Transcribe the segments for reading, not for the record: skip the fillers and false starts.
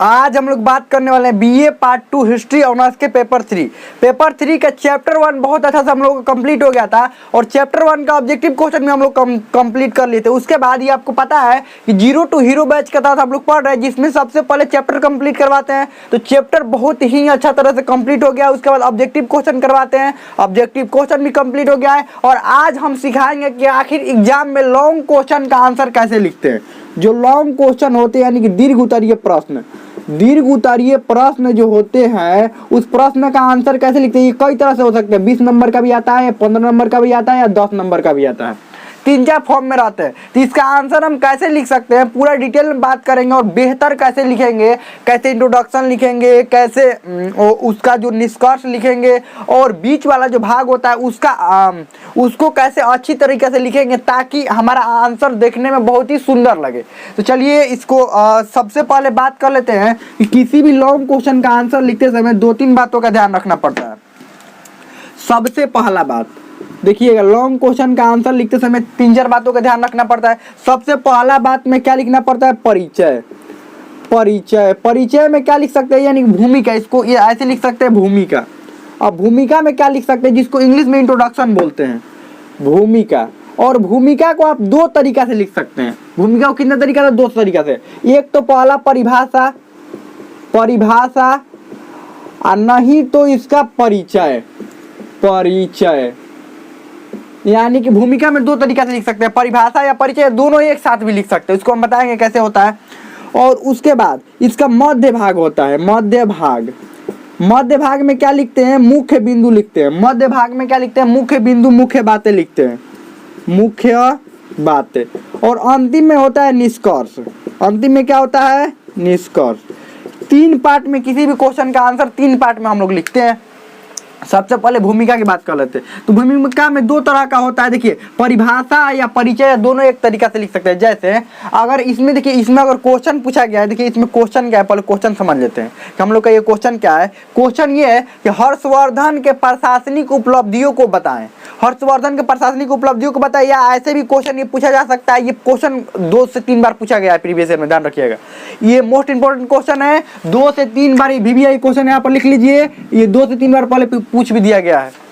आज हम लोग बात करने वाले हैं बीए पार्ट 2 हिस्ट्री ऑनर्स के पेपर 3। पेपर 3 का चैप्टर 1 बहुत अच्छा से हम लोग का कंप्लीट हो गया था और चैप्टर 1 का ऑब्जेक्टिव क्वेश्चन भी हम लोग कंप्लीट कर लिए थे। उसके बाद ये आपको पता है कि जीरो टू हीरो बैच का था हम लोग पढ़ रहे हैं, जिसमें सबसे पहले चैप्टर कंप्लीट करवाते हैं। तो चैप्टर बहुत ही अच्छा तरह से कंप्लीट हो गया। उसके बाद ऑब्जेक्टिव क्वेश्चन करवाते हैं, ऑब्जेक्टिव क्वेश्चन भी कंप्लीट हो गया है। और आज हम सिखाएंगे कि आखिर एग्जाम में लॉन्ग क्वेश्चन का आंसर कैसे लिखते हैं। जो लॉन्ग क्वेश्चन होते हैं यानी कि दीर्घ उत्तरीय प्रश्न, दीर्घ उत्तरीय प्रश्न जो होते हैं उस प्रश्न का आंसर कैसे लिखते हैं। ये कई तरह से हो सकते हैं, 20 नंबर का भी आता है, 15 नंबर का भी आता है या 10 नंबर का भी आता है। 3-4 फॉर्म में रहते हैं। तो इसका आंसर हम कैसे लिख सकते हैं पूरा डिटेल में बात करेंगे और बेहतर कैसे लिखेंगे, कैसे इंट्रोडक्शन लिखेंगे, कैसे उसका जो निष्कर्ष लिखेंगे और बीच वाला जो भाग होता है उसको कैसे अच्छी तरीके से लिखेंगे ताकि हमारा आंसर देखने में बहुत ही सुंदर लगे। तो चलिए इसको सबसे पहले बात कर लेते हैं कि किसी भी लॉन्ग क्वेश्चन का आंसर लिखते समय 2-3 बातों का ध्यान रखना पड़ता है। सबसे पहला बात देखिएगा, लॉन्ग क्वेश्चन का आंसर लिखते समय 3-4 बातों का ध्यान रखना पड़ता है। सबसे पहला बात में क्या लिखना पड़ता है, परिचय। परिचय परिचय में क्या लिख सकते हैं यानी भूमिका, इसको ये ऐसे लिख सकते हैं भूमिका। अब भूमिका में क्या लिख सकते हैं जिसको इंग्लिश में इंट्रोडक्शन बोलते हैं, भूमिका। और भूमिका को आप 2 तरीका से लिख सकते हैं। भूमिका को कितने तरीका से, 2 तरीका से। एक तो पहला परिभाषा, परिभाषा और नहीं तो इसका परिचय, परिचय। यानी कि भूमिका में 2 तरीका से लिख सकते हैं, परिभाषा या परिचय, दोनों एक साथ भी लिख सकते हैं। उसको हम बताएंगे कैसे होता है। और उसके बाद इसका मध्य भाग होता है, मध्य भाग। मध्य भाग में क्या लिखते हैं, मुख्य बिंदु लिखते हैं। मध्य भाग में क्या लिखते हैं, मुख्य बिंदु, मुख्य बातें लिखते हैं, मुख्य बातें। और अंतिम में होता है निष्कर्ष। अंतिम में क्या होता है, निष्कर्ष। 3 पार्ट में किसी भी क्वेश्चन का आंसर 3 पार्ट में हम लोग लिखते हैं। सबसे पहले भूमिका की बात कर लेते हैं। तो भूमिका में 2 तरह का होता है। देखिए परिभाषा या परिचय दोनों एक तरीका से लिख सकते हैं। जैसे अगर इसमें देखिए, इसमें अगर क्वेश्चन पूछा गया है, देखिए इसमें क्वेश्चन क्या है, पहले क्वेश्चन समझ लेते हैं कि हम लोग का ये क्वेश्चन क्या है। क्वेश्चन ये है कि हर्षवर्धन के प्रशासनिक उपलब्धियों को बताएं। हर्षवर्धन के प्रशासनिक उपलब्धियों को बताएं, या ऐसे भी क्वेश्चन ये पूछा जा सकता है। ये क्वेश्चन 2 से 3 बार पूछा गया है प्रीवियस ईयर में, ध्यान रखिएगा। ये मोस्ट इंपोर्टेंट क्वेश्चन है, 2 से 3 बार VVI क्वेश्चन यहाँ पर लिख लीजिए। ये 2 से 3 बार पहले पूछ भी दिया गया है।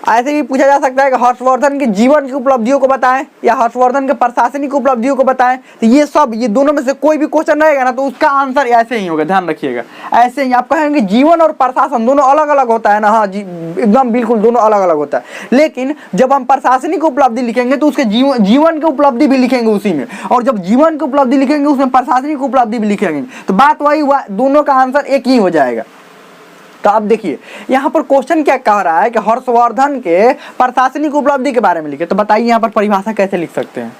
ऐसे भी पूछा जा सकता है कि हर्षवर्धन के जीवन की उपलब्धियों को बताएं या हर्षवर्धन के प्रशासनिक उपलब्धियों को बताएं। तो ये सब, ये दोनों में से कोई भी क्वेश्चन रहेगा ना तो उसका आंसर ऐसे ही होगा, ध्यान रखिएगा। ऐसे ही आप कहेंगे जीवन और प्रशासन दोनों अलग अलग होता है ना, हाँ जी एकदम बिल्कुल दोनों अलग अलग होता है। लेकिन जब हम प्रशासनिक उपलब्धि लिखेंगे तो उसके जीवन की उपलब्धि भी लिखेंगे उसी में, और जब जीवन की उपलब्धि लिखेंगे उसमें प्रशासनिक उपलब्धि भी लिखेंगे। तो बात वही हुआ, दोनों का आंसर एक ही हो जाएगा। तो आप देखिए यहाँ पर क्वेश्चन क्या कह रहा है कि हर्षवर्धन के प्रशासनिक उपलब्धि के बारे में लिखे। तो बताइए यहाँ पर परिभाषा कैसे लिख सकते हैं,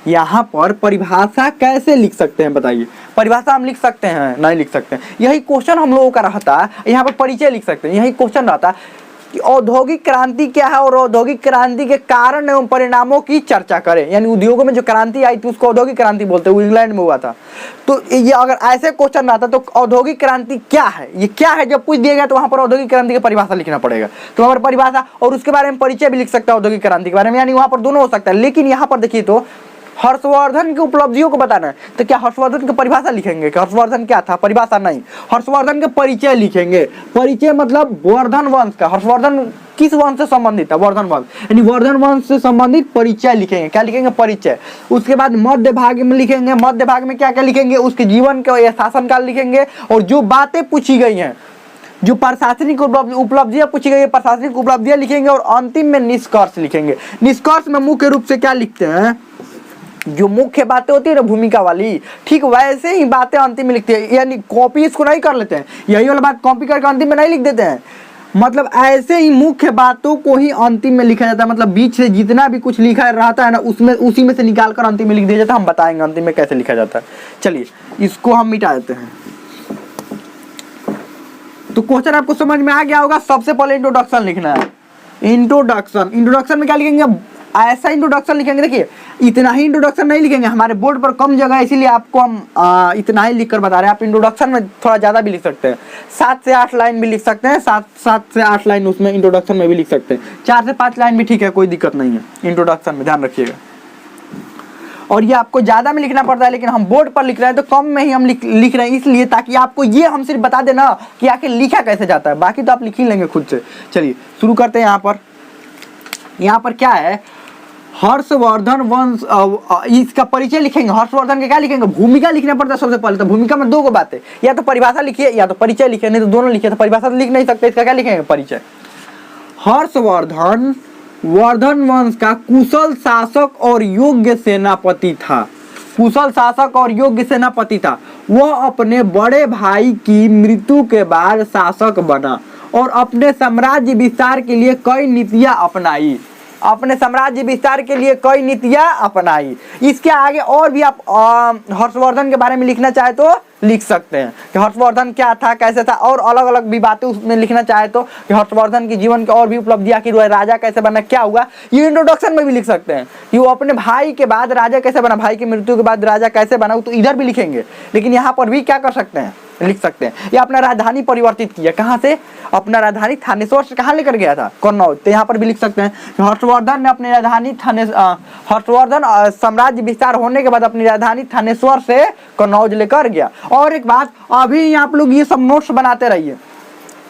यहाँ पर परिभाषा कैसे लिख सकते हैं बताइए। परिभाषा हम लिख सकते हैं, नहीं लिख सकते हैं। यही क्वेश्चन हम लोगों का रहता है। यहाँ पर परिचय लिख सकते हैं, यही क्वेश्चन रहता है कि औद्योगिक क्रांति क्या है और औद्योगिक क्रांति के कारण एवं परिणामों की चर्चा करें। यानी उद्योगों में जो क्रांति आई थी उसको औद्योगिक क्रांति बोलते हैं, वो इंग्लैंड में हुआ था। तो ये अगर ऐसे क्वेश्चन आता तो औद्योगिक क्रांति क्या है, ये क्या है, जब पूछ दिया गया तो वहां पर औद्योगिक क्रांति की परिभाषा लिखना पड़ेगा। तो वहां पर परिभाषा और उसके बारे में परिचय भी लिख सकता है औद्योगिक क्रांति के बारे में, यानी वहां पर दोनों हो सकता है। लेकिन यहाँ पर देखिए तो हर्षवर्धन की उपलब्धियों को बताना है तो क्या हर्षवर्धन की परिभाषा लिखेंगे कि हर्षवर्धन क्या था, परिभाषा नहीं। हर्षवर्धन के परिचय लिखेंगे। परिचय मतलब वर्धन वंश का, हर्षवर्धन किस वंश से संबंधित है, वर्धन वंश, यानी वर्धन वंश से संबंधित परिचय लिखेंगे। क्या लिखेंगे, परिचय। उसके बाद मध्य भाग में लिखेंगे। मध्य भाग में क्या क्या लिखेंगे, उसके जीवन के शासनकाल लिखेंगे और जो बातें पूछी गई हैं, जो प्रशासनिक उपलब्धियां पूछी गई है, प्रशासनिक उपलब्धियां लिखेंगे। और अंतिम में निष्कर्ष लिखेंगे। निष्कर्ष में मुख्य रूप से क्या लिखते हैं, जो मुख्य बातें होती है ना भूमिका वाली, ठीक वैसे ही बातें अंतिम में लिखते हैं। यानी कॉपी इसको नहीं कर लेते हैं, यही वाला बात कॉपी करके अंतिम में नहीं लिख देते हैं। मतलब ऐसे ही मुख्य बातों को ही अंतिम में लिखा जाता है। मतलब बीच से जितना भी कुछ लिखा रहता है ना उसमें उसी में से निकाल कर अंतिम में लिख दिया जाता है। हम बताएंगे अंतिम में कैसे लिखा जाता है। चलिए इसको हम मिटा देते हैं। तो क्वेश्चन आपको समझ में आ गया होगा। सबसे पहले इंट्रोडक्शन लिखना है। इंट्रोडक्शन, इंट्रोडक्शन में क्या लिखेंगे, ऐसा इंट्रोडक्शन लिखेंगे। देखिए इतना ही इंट्रोडक्शन नहीं लिखेंगे, हमारे बोर्ड पर कम जगह है इसीलिए आपको हम इतना ही लिखकर बता रहे हैं। आप इंट्रोडक्शन में थोड़ा ज़्यादा भी लिख सकते हैं, 7 से 8 लाइन भी लिख सकते हैं। 7 से 8 लाइन उसमें इंट्रोडक्शन में भी लिख सकते हैं। 4 से 5 लाइन भी ठीक है, कोई दिक्कत नहीं है इंट्रोडक्शन में, ध्यान रखिएगा। और ये आपको ज़्यादा में लिखना पड़ता है, लेकिन हम बोर्ड पर लिख रहे हैं तो कम में ही हम लिख रहे हैं, इसलिए ताकि आपको ये हम सिर्फ बता देना कि आखिर लिखा कैसे जाता है, बाकी तो आप लिख ही लेंगे खुद से। चलिए शुरू करते हैं। यहाँ पर क्या है, हर्षवर्धन वंश, इसका परिचय लिखेंगे। हर्षवर्धन के क्या लिखेंगे, भूमिका लिखना पड़ता है सबसे पहले। तो भूमिका में दो को बातें, या तो परिभाषा लिखिए या तो परिचय लिखिए, नहीं तो दोनों लिखिए। तो परिभाषा तो लिख नहीं सकते, इसका क्या लिखेंगे, परिचय। हर्षवर्धन वर्धन वंश का कुशल शासक और योग्य सेनापति था। कुशल शासक और योग्य सेनापति था। वह अपने बड़े भाई की मृत्यु के बाद शासक बना और अपने साम्राज्य विस्तार के लिए कई नीतियां अपनाई। अपने साम्राज्य विस्तार के लिए कई नीतियां अपनाई। इसके आगे और भी आप हर्षवर्धन के बारे में लिखना चाहे तो लिख सकते हैं कि हर्षवर्धन क्या था, कैसे था, और अलग अलग भी बातें उसमें लिखना चाहे तो कि हर्षवर्धन की जीवन की और भी उपलब्धियां, कि राजा कैसे बना, क्या हुआ, ये इंट्रोडक्शन में भी लिख सकते हैं कि वो अपने भाई के बाद राजा कैसे बना, भाई की मृत्यु के बाद राजा कैसे बना, तो इधर भी लिखेंगे। लेकिन यहाँ पर भी क्या कर सकते हैं, लिख सकते हैं। ये अपना राजधानी परिवर्तित किया, कहाँ से, अपना राजधानी थानेश्वर से कहाँ लेकर गया था, कन्नौज। तो यहाँ पर भी लिख सकते हैं हर्षवर्धन ने अपनी राजधानी हर्षवर्धन साम्राज्य विस्तार होने के बाद अपनी राजधानी थानेश्वर से कन्नौज लेकर गया। और एक बात, अभी आप लोग ये सब नोट्स बनाते रहिए।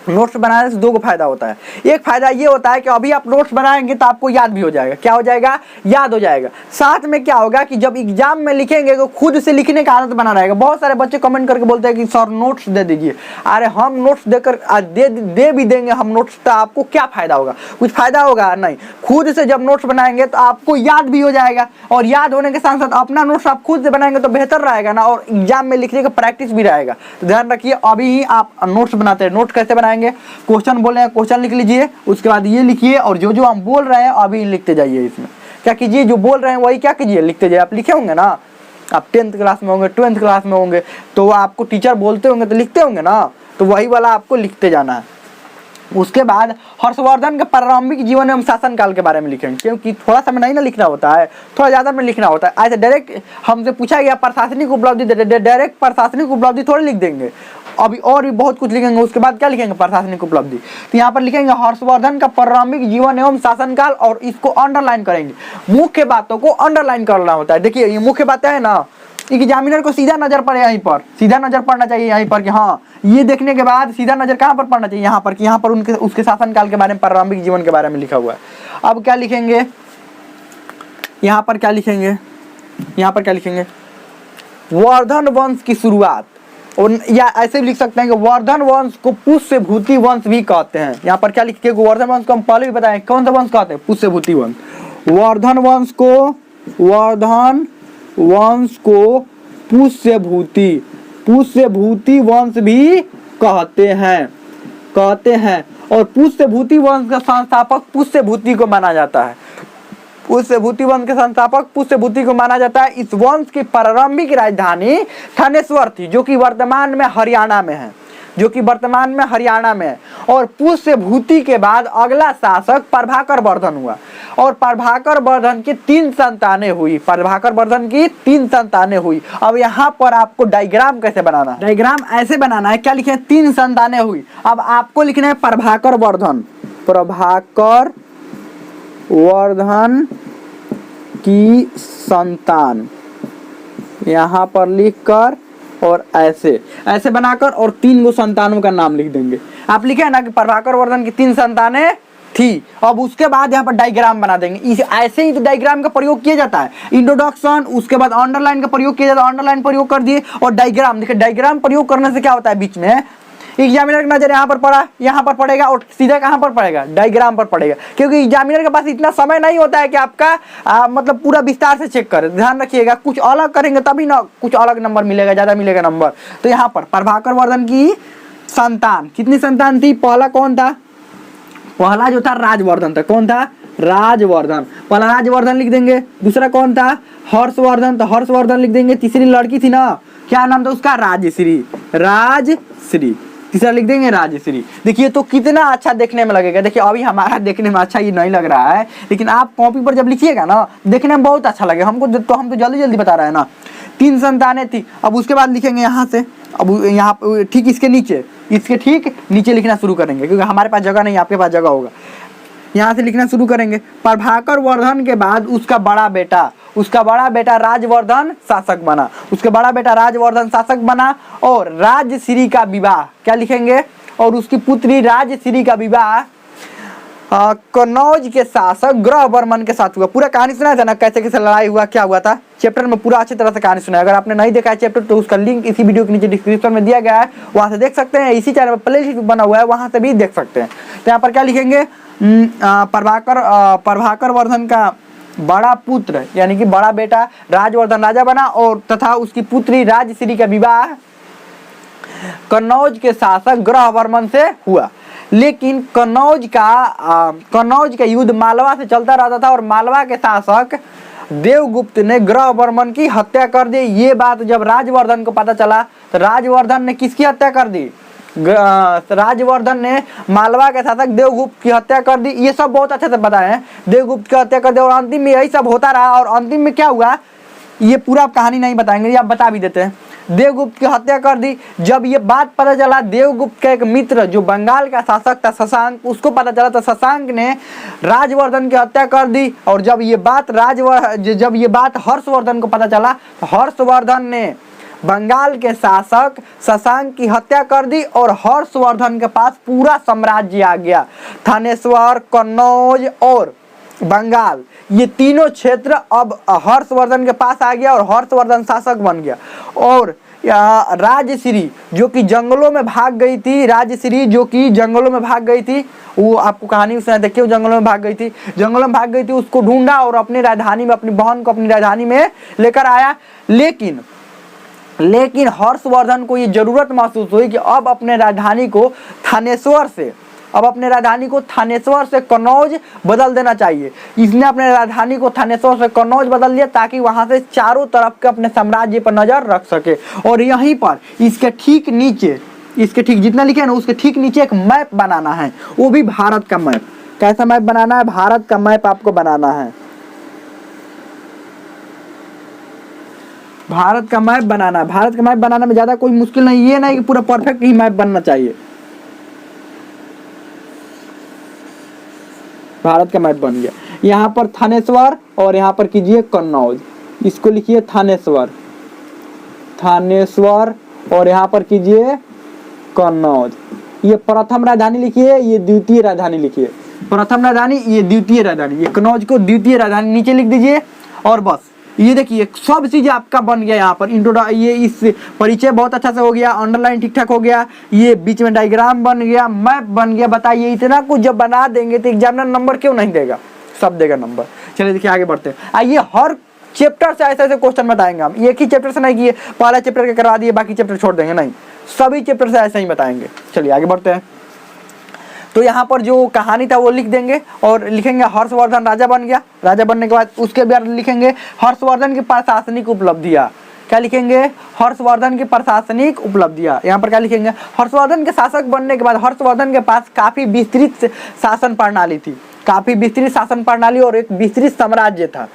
नोट्स बनाने से दो को फायदा होता है। एक फायदा ये होता है कि अभी आप नोट्स बनाएंगे तो आपको याद भी हो जाएगा। क्या हो जाएगा, याद हो जाएगा। साथ में क्या होगा कि जब एग्जाम में लिखेंगे तो खुद से लिखने का आदत बना रहेगा। बहुत सारे बच्चे कमेंट करके बोलते हैं कि सर नोट्स दे दीजिए। अरे हम नोट्स देकर दे भी देंगे हम नोट्स, तो आपको क्या फायदा होगा, कुछ फायदा होगा नहीं। खुद से जब नोट्स बनाएंगे तो आपको याद भी हो जाएगा, और याद होने के साथ साथ अपना नोट्स आप खुद से बनाएंगे तो बेहतर रहेगा ना, और एग्जाम में लिखने का प्रैक्टिस भी रहेगा। तो ध्यान रखिए, अभी ही आप नोट्स बनाते हैं। नोट कैसे बनाएंगे, क्वेश्चन बोल रहे हैं, क्वेश्चन लिख लीजिए, उसके बाद ये लिखिए, और जो जो हम बोल रहे हैं अभी लिखते जाइए। इसमें क्या कीजिए, जो बोल रहे हैं वही क्या कीजिए, लिखते जाइए। आप लिखे होंगे ना, आप 10th क्लास में होंगे, 12th क्लास में होंगे, तो आपको टीचर बोलते होंगे तो लिखते होंगे ना, तो वही वाला आपको लिखते जाना है। उसके बाद हर्षवर्धन के प्रारंभिक जीवन एवं शासनकाल के बारे में लिखेंगे, क्योंकि थोड़ा सा में नहीं ना लिखना होता है, थोड़ा ज़्यादा में लिखना होता है। ऐसे डायरेक्ट हमसे पूछा गया प्रशासनिक उपलब्धि, डायरेक्ट प्रशासनिक उपलब्धि थोड़ी लिख देंगे, अभी और भी बहुत कुछ लिखेंगे। उसके बाद क्या लिखेंगे, प्रशासनिक उपलब्धि। तो यहाँ पर लिखेंगे हर्षवर्धन का प्रारंभिक जीवन एवं शासनकाल, और इसको अंडरलाइन करेंगे। मुख्य बातों को अंडरलाइन करना होता है। देखिए ये मुख्य बातें है ना, एग्जामिनर को सीधा नजर पड़े, यहीं पर सीधा नजर पड़ना चाहिए, यहीं पर कि हाँ, ये देखने के बाद सीधा नजर कहाँ पर पड़ना चाहिए, यहाँ पर कि यहाँ पर उनके उसके शासनकाल के बारे में, प्रारंभिक जीवन के बारे में लिखा हुआ है। अब क्या लिखेंगे, यहाँ पर क्या लिखेंगे, यहाँ पर क्या लिखेंगे, वर्धन वंश की शुरुआत। और या ऐसे भी लिख सकते हैं कि वर्धन वंश को पुष्यभूति वंश भी कहते हैं। यहाँ पर क्या लिखे, वर्धन वंश को हम पहले भी बताएं कौन सा वंश कहते हैं, पुष्यभूति वंश। वर्धन वंश को पुष्यभूति वंश भी कहते हैं। और पुष्यभूति वंश का संस्थापक पुष्यभूति को माना जाता है। पुष्यभूति वंश के संस्थापक पुष्यभूति को माना जाता है। इस वंश की प्रारंभिक राजधानी थानेश्वर थी, जो कि वर्तमान में हरियाणा में है। और पुष्यभूति के बाद अगला शासक प्रभाकर वर्धन हुआ, और प्रभाकर वर्धन की 3 संतानें हुई। अब यहाँ पर आपको डायग्राम कैसे बनाना है, डायग्राम ऐसे बनाना है, क्या लिखे, 3 संतानें हुई। अब आपको लिखना है प्रभाकर वर्धन की संतान, यहाँ पर लिखकर और ऐसे बनाकर और 3 गो संतानों का नाम लिख देंगे। आप लिखे ना कि प्रभाकर वर्धन की 3 संतानें थी। अब उसके बाद यहाँ पर डायग्राम बना देंगे। ऐसे ही तो डायग्राम का प्रयोग किया जाता है, इंट्रोडक्शन, उसके बाद अंडरलाइन का प्रयोग किया जाता है, अंडरलाइन प्रयोग कर दिए, और डायग्राम। देखिए डायग्राम प्रयोग करने से क्या होता है, बीच में एग्जामिनर की नजर यहाँ पर पड़ा, यहाँ पर पड़ेगा, और सीधा कहाँ पर पड़ेगा, डायग्राम पर पड़ेगा। क्योंकि एग्जामिनर के पास इतना समय नहीं होता है कि आपका मतलब पूरा विस्तार से चेक करे। ध्यान रखिएगा, कुछ अलग करेंगे तभी ना कुछ अलग नंबर मिलेगा, ज़्यादा मिलेगा नंबर। तो यहाँ पर प्रभाकर वर्धन की संतान, कितनी संतान थी, पहला कौन था, पहला जो था राजवर्धन था। कौन था, राजवर्धन, पहला राजवर्धन लिख देंगे। दूसरा कौन था, हर्षवर्धन, तो हर्षवर्धन लिख देंगे। तीसरी लड़की थी ना, क्या नाम था उसका, राजश्री। तीसरा लिख देंगे राजश्री। देखिए तो कितना अच्छा देखने में लगेगा। देखिए अभी हमारा देखने में अच्छा ये नहीं लग रहा है, लेकिन आप कॉपी पर जब लिखिएगा ना, देखने में बहुत अच्छा लगेगा। हम तो जल्दी बता रहे हैं ना। 3 संतानें थी। अब उसके बाद लिखेंगे यहाँ से, अब यहाँ ठीक इसके ठीक नीचे लिखना शुरू करेंगे, क्योंकि हमारे पास जगह नहीं, आपके पास जगह होगा। यहाँ से लिखना शुरू करेंगे। प्रभाकर वर्धन के बाद उसका बड़ा बेटा राजवर्धन शासक बना, उसका बड़ा बेटा राजवर्धन शासक बना और राजश्री का विवाह क्या लिखेंगे, और उसकी पुत्री राजश्री का विवाह कन्नौज के शासक ग्रहवर्मन के साथ हुआ। पूरा कहानी सुना था ना, कैसे कैसे लड़ाई हुआ, क्या हुआ था, चैप्टर में पूरा अच्छी तरह से कहानी सुना है। अगर आपने नहीं देखा है चैप्टर तो उसका लिंक इसी वीडियो के नीचे डिस्क्रिप्शन में दिया गया है, वहां से देख सकते हैं। इसी चैनल पर प्लेलिस्ट बना हुआ है, वहां से भी देख सकते हैं। तो यहाँ पर क्या लिखेंगे, प्रभाकर वर्धन का बड़ा पुत्र यानी कि बड़ा बेटा राजवर्धन राजा बना और तथा उसकी पुत्री राजश्री का विवाह कन्नौज के शासक ग्रहवर्मन से हुआ। लेकिन कन्नौज का युद्ध मालवा से चलता रहता था और मालवा के शासक देवगुप्त ने ग्रहवर्मन की हत्या कर दी। ये बात जब राजवर्धन को पता चला तो राजवर्धन ने किसकी हत्या कर दी, राजवर्धन ने मालवा के शासक देवगुप्त की हत्या कर दी। ये सब बहुत अच्छे से बताए हैं, देवगुप्त की हत्या कर दी और अंतिम में यही सब होता रहा। और अंतिम में क्या हुआ ये पूरा कहानी नहीं बताएंगे, ये आप बता भी देते हैं। देवगुप्त की हत्या कर दी। जब ये बात पता चला देवगुप्त का एक मित्र जो बंगाल का शासक था शशांक, उसको पता चला तो शशांक ने राजवर्धन की हत्या कर दी। और जब ये बात हर्षवर्धन को पता चला तो हर्षवर्धन ने बंगाल के शासक शशांक की हत्या कर दी और हर्षवर्धन के पास पूरा साम्राज्य आ गया। थानेश्वर, कन्नौज और बंगाल ये तीनों क्षेत्र अब हर्षवर्धन के पास आ गया और हर्षवर्धन शासक बन गया। और राजश्री जो कि जंगलों में भाग गई थी, वो आपको कहानी उसने देखिए, जंगलों में भाग गई थी, उसको ढूंढा और अपनी राजधानी में अपनी बहन को अपनी राजधानी में लेकर आया। लेकिन हर्षवर्धन को ये जरूरत महसूस हुई कि अब अपने राजधानी को थानेश्वर से कन्नौज बदल देना चाहिए। इसने अपने राजधानी को थानेश्वर से कन्नौज बदल दिया ताकि वहां से चारों तरफ के अपने साम्राज्य पर नजर रख सके। और यहीं पर इसके ठीक जितना लिखे है ना उसके ठीक नीचे एक मैप बनाना है, वो भी भारत का मैप। कैसा मैप बनाना है, भारत का मैप आपको बनाना है। भारत का मैप बनाना में ज्यादा कोई मुश्किल नहीं, ये नहीं कि पूरा परफेक्ट ही मैप बनना चाहिए। भारत का मैप बन गया। यहाँ पर थानेश्वर और यहाँ पर कीजिए कन्नौज, इसको लिखिए थानेश्वर और यहाँ पर कीजिए कन्नौज। ये प्रथम राजधानी लिखिए, ये द्वितीय राजधानी लिखिए। प्रथम राजधानी, ये द्वितीय राजधानी, ये कन्नौज को द्वितीय राजधानी नीचे लिख दीजिए। और बस ये देखिए सब चीज आपका बन गया। यहाँ पर ये इस परिचय बहुत अच्छा से हो गया, अंडरलाइन ठीक ठाक हो गया, ये बीच में डायग्राम बन गया, मैप बन गया। बताइए इतना कुछ जब बना देंगे तो एग्जामिनर नंबर क्यों नहीं देगा, सब देगा नंबर। चलिए देखिए आगे बढ़ते हैं। आइए हर चैप्टर से ऐसे क्वेश्चन बताएंगे हम, एक ही चैप्टर से नहीं किए पहला चैप्टर के करवा दिए बाकी चैप्टर छोड़ देंगे, नहीं, सभी चैप्टर से ऐसे ही बताएंगे। चलिए आगे बढ़ते हैं। तो यहाँ पर जो कहानी था वो लिख देंगे और लिखेंगे हर्षवर्धन राजा बन गया। राजा बनने के बाद उसके बाद लिखेंगे हर्षवर्धन की प्रशासनिक उपलब्धियां। क्या लिखेंगे, हर्षवर्धन की प्रशासनिक उपलब्धियां। यहाँ पर क्या लिखेंगे, हर्षवर्धन के शासक बनने के बाद हर्षवर्धन के पास काफी विस्तृत शासन प्रणाली थी, और एक विस्तृत साम्राज्य था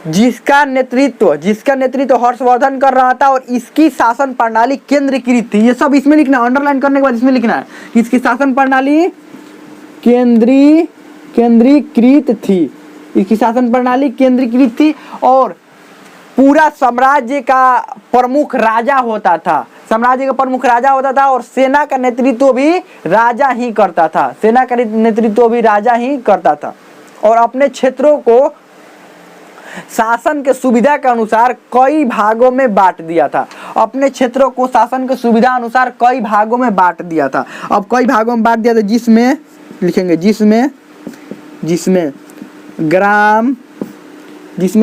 जिसका नेतृत्व हर्षवर्धन कर रहा था और इसकी शासन प्रणाली केंद्रीकृत थी। ये सब इसमें लिखना, अंडरलाइन करने के बाद इसमें लिखना है कि इसकी शासन प्रणाली केंद्रीकृत थी और पूरा साम्राज्य का प्रमुख राजा होता था। और सेना का नेतृत्व भी राजा ही करता था और अपने क्षेत्रों को शासन के सुविधा के अनुसार कई भागों में बांट दिया था। अब कई भागों में बांट दिया था जिसमें लिखेंगे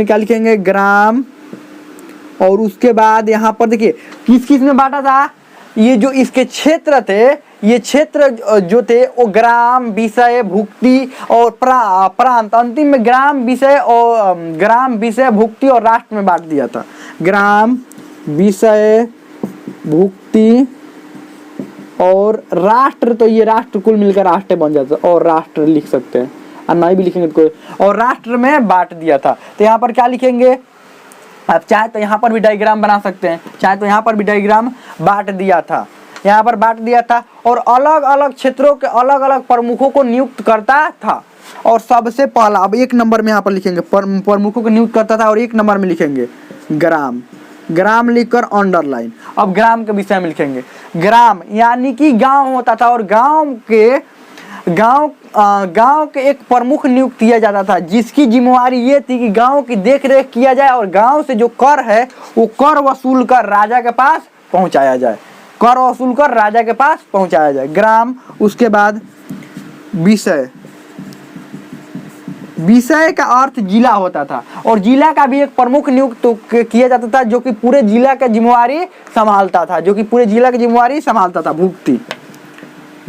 क्या लिखेंगे, ग्राम। और उसके बाद यहाँ पर देखिए किस किस में बांटा था, ये जो इसके क्षेत्र थे, ये क्षेत्र जो थे वो ग्राम, विषय, भुक्ति और प्रांत, अंतिम में ग्राम, विषय, भुक्ति और राष्ट्र में बांट दिया था। ग्राम, विषय, भुक्ति और राष्ट्र, तो ये राष्ट्र कुल मिलकर राष्ट्र बन जाता और राष्ट्र लिख सकते हैं और नहीं भी लिखेंगे तो कोई, और राष्ट्र में बांट दिया था। तो यहाँ पर क्या लिखेंगे, आप चाहे तो यहाँ पर भी डायग्राम बना सकते हैं, चाहे तो यहाँ पर भी डायग्राम बांट दिया था। यहाँ पर बांट दिया था और अलग अलग क्षेत्रों के अलग अलग प्रमुखों को नियुक्त करता था। और सबसे पहला, अब 1 नंबर में यहाँ पर लिखेंगे प्रमुखों को नियुक्त करता था और 1 नंबर में लिखेंगे ग्राम। ग्राम लिखकर अंडरलाइन। अब ग्राम के विषय में लिखेंगे। ग्राम यानी कि गांव होता था और गांव के एक प्रमुख नियुक्त किया जाता था, जिसकी जिम्मेवारी ये थी कि गांव की देख रेख किया जाए और गांव से जो कर है वो कर वसूल कर राजा के पास पहुंचाया जाए। कर वसूल कर राजा के पास पहुंचाया जाए, ग्राम। उसके बाद विषय। विषय का अर्थ जिला होता था और जिला का भी एक प्रमुख नियुक्त किया जाता था जो कि पूरे जिला का जिम्मेवारी संभालता था, भुक्ति।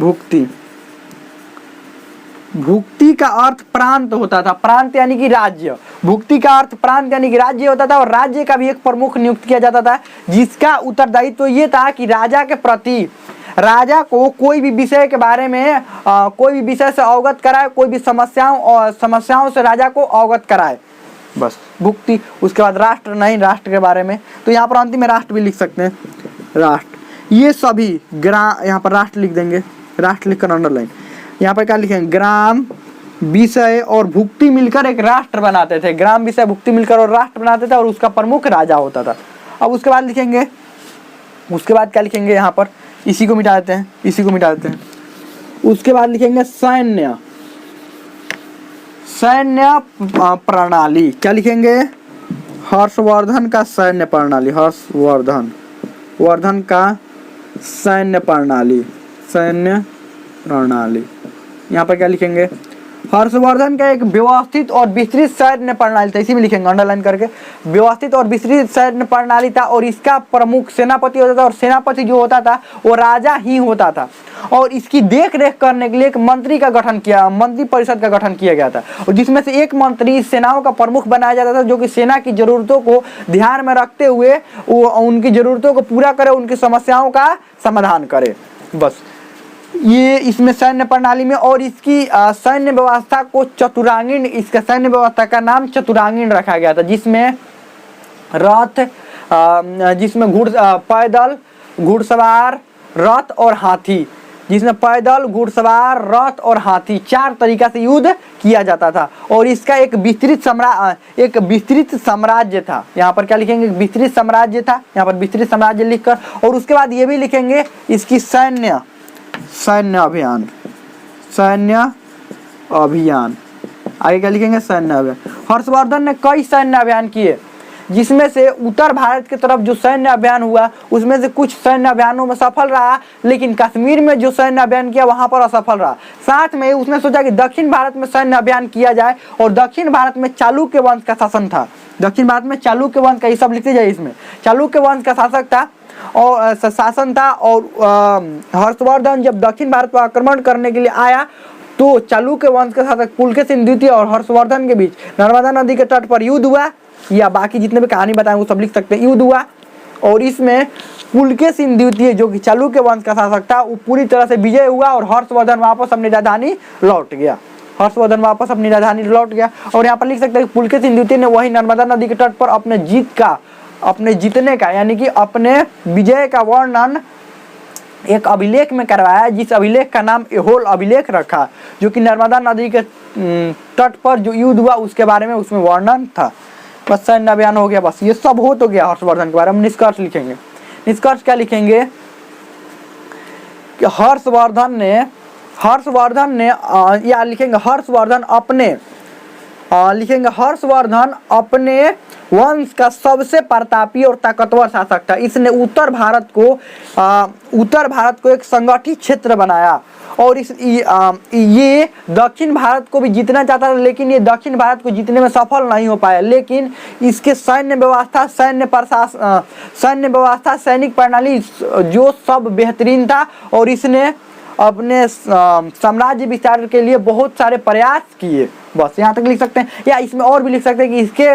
भुक्ति भुक्ति का अर्थ प्रांत होता था, प्रांत यानी कि राज्य। भुक्ति का अर्थ प्रांत यानी कि राज्य होता था और राज्य का भी एक प्रमुख नियुक्त किया जाता था, जिसका उत्तरदायित्व तो ये था कि राजा के प्रति, राजा को कोई भी विषय के बारे में कोई भी विषय से अवगत कराए, कोई भी समस्याओं से राजा को अवगत कराए, बस भुक्ति। उसके बाद राष्ट्र, नहीं राष्ट्र के बारे में, तो यहाँ पर अंतिम में राष्ट्र भी लिख सकते हैं, राष्ट्र। ये सभी यहाँ पर राष्ट्र लिख देंगे, राष्ट्र लिखकर अंडरलाइन। यहाँ पर क्या लिखेंगे, ग्राम, विषय और भुक्ति मिलकर एक राष्ट्र बनाते थे। ग्राम, विषय, भुक्ति मिलकर और राष्ट्र बनाते थे और उसका प्रमुख राजा होता था। अब उसके बाद लिखेंगे, उसके बाद क्या लिखेंगे यहाँ पर, इसी को मिटा देते हैं, इसी को मिटा देते हैं। उसके बाद लिखेंगे सैन्य। सैन्य प्रणाली, क्या लिखेंगे, हर्षवर्धन का सैन्य प्रणाली, वर्धन का सैन्य प्रणाली, सैन्य प्रणाली। यहाँ पर क्या लिखेंगे, हर्षवर्धन का एक व्यवस्थित और विस्तृत सैन्य प्रणाली था, इसी में लिखेंगे अंडरलाइन करके, व्यवस्थित और विस्तृत सैन्य प्रणाली था और इसका प्रमुख सेनापति होता था और सेनापति जो होता था वो राजा ही होता था। और इसकी देख रेख करने के लिए एक मंत्री परिषद का गठन किया गया था और जिसमें से एक मंत्री सेनाओं का प्रमुख बनाया जाता था, जो कि सेना की जरूरतों को ध्यान में रखते हुए वो उनकी जरूरतों को पूरा करे, उनकी समस्याओं का समाधान करे, बस ये इसमें सैन्य प्रणाली में। और इसकी सैन्य व्यवस्था को चतुरांगीण, इसका सैन्य व्यवस्था का नाम चतुरांगीण रखा गया था, जिसमें रथ, जिसमें पैदल, घुड़सवार, रथ और हाथी, जिसमें पैदल, घुड़सवार, रथ और हाथी 4 तरीका से युद्ध किया जाता था। और इसका एक विस्तृत साम्राज्य था, यहाँ पर क्या लिखेंगे, विस्तृत साम्राज्य था, यहाँ पर विस्तृत साम्राज्य लिखकर। और उसके बाद ये भी लिखेंगे इसकी सैन्य अभियान, आगे क्या लिखेंगे, सैन्य अभियान। हर्षवर्धन ने कई सैन्य अभियान किए, जिसमें से उत्तर भारत की तरफ जो सैन्य अभियान हुआ उसमें से कुछ सैन्य अभियानों में सफल रहा, लेकिन कश्मीर में जो सैन्य अभियान किया वहां पर असफल रहा। साथ में उसने सोचा कि दक्षिण भारत में सैन्य अभियान किया जाए और दक्षिण भारत में चालुक्य वंश का शासन था, दक्षिण भारत में चालुक्य वंश का, ये सब लिखते जाए, इसमें चालुक्य वंश का शासक था और शासन था। और हर्षवर्धन जब दक्षिण भारत पर आक्रमण करने के लिए आया तो चालुक्य वंश के शासक पुलकेशिन द्वितीय और हर्षवर्धन के बीच नर्मदा नदी के तट पर युद्ध हुआ, या बाकी जितने भी कहानी बताएं वो सब लिख सकते हैं, युद्ध हुआ। और इसमें पुलकेशिन द्वितीय जो कि चालुक्य वंश का शासक था वो पूरी तरह से विजय हुआ और हर्षवर्धन वापस अपनी राजधानी लौट गया, और यहाँ पर लिख सकते हैं पुलकेशिन द्वितीय ने वही नर्मदा नदी के तट पर अपने जीतने का यानी कि अपने विजय का वर्णन एक अभिलेख में करवाया, जिस अभिलेख का नाम एहोल अभिलेख रखा, जो कि नर्मदा नदी के तट पर जो युद्ध हुआ उसके बारे में उसमें वर्णन था। बस सैन्य अभियान हो गया, बस ये सब हो तो गया हर्षवर्धन के बारे में। निष्कर्ष लिखेंगे, निष्कर्ष क्या लिखेंगे कि हर्षवर्धन ने या लिखेंगे हर्षवर्धन अपने वंश का सबसे प्रतापी और ताकतवर शासक था। इसने उत्तर भारत को एक संगठित क्षेत्र बनाया और ये दक्षिण भारत को भी जीतना चाहता था, लेकिन ये दक्षिण भारत को जीतने में सफल नहीं हो पाया। लेकिन इसके सैन्य व्यवस्था, सैनिक प्रणाली जो सब बेहतरीन था और इसने अपने साम्राज्य विस्तार के लिए बहुत सारे प्रयास किए। बस यहाँ तक लिख सकते हैं, या इसमें और भी लिख सकते हैं कि इसके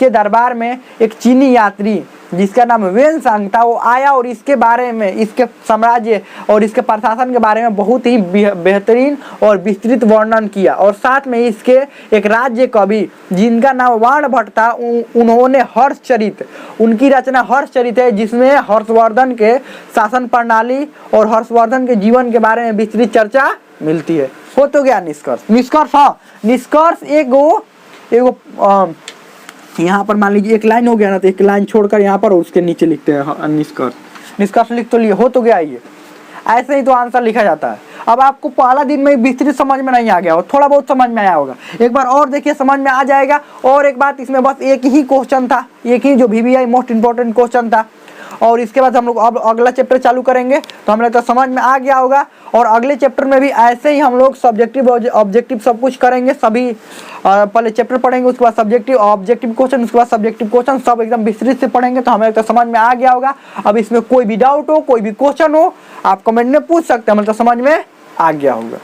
दरबार में एक चीनी यात्री जिसका नाम वेनसांग था, वो आया और इसके बारे में, इसके साम्राज्य और इसके प्रशासन के बारे में बहुत ही बेहतरीन और विस्तृत वर्णन किया। और साथ में इसके एक राज्य कवि जिनका नाम वाणभट्ट था, उन्होंने हर्षचरित, उनकी रचना हर्षचरित है, जिसमें हर्षवर्धन के शासन प्रणाली और हर्षवर्धन के जीवन के बारे में विस्तृत चर्चा मिलती है। हो तो गया निष्कर्ष। निष्कर्ष, हाँ निष्कर्ष एगो यहाँ पर मान लीजिए एक लाइन हो गया ना, तो एक लाइन छोड़कर यहाँ पर उसके नीचे लिखते हैं निष्कर्ष। निष्कर्ष लिख तो लिए, हो तो गया ये। ऐसे ही तो आंसर लिखा जाता है। अब आपको पहला दिन में विस्तृत समझ में नहीं आ गया हो, थोड़ा बहुत समझ में आया होगा, एक बार और देखिए समझ में आ जाएगा। और एक बात, इसमें बस एक ही क्वेश्चन था, एक ही जो VVI मोस्ट इंपॉर्टेंट क्वेश्चन था। और इसके बाद हम लोग अब अगला चैप्टर चालू करेंगे, तो हम लोग तो समझ में आ गया होगा। और अगले चैप्टर में भी ऐसे ही हम लोग सब्जेक्टिव ऑब्जेक्टिव सब कुछ करेंगे। सभी पहले चैप्टर पढ़ेंगे, उसके बाद सब्जेक्टिव ऑब्जेक्टिव क्वेश्चन, उसके बाद सब्जेक्टिव क्वेश्चन, सब एकदम विस्तृत से पढ़ेंगे। तो हमें तो समझ में आ गया होगा। अब इसमें कोई भी डाउट हो, कोई भी क्वेश्चन हो, आप कमेंट में पूछ सकते हैं, मतलब समझ में आ गया होगा।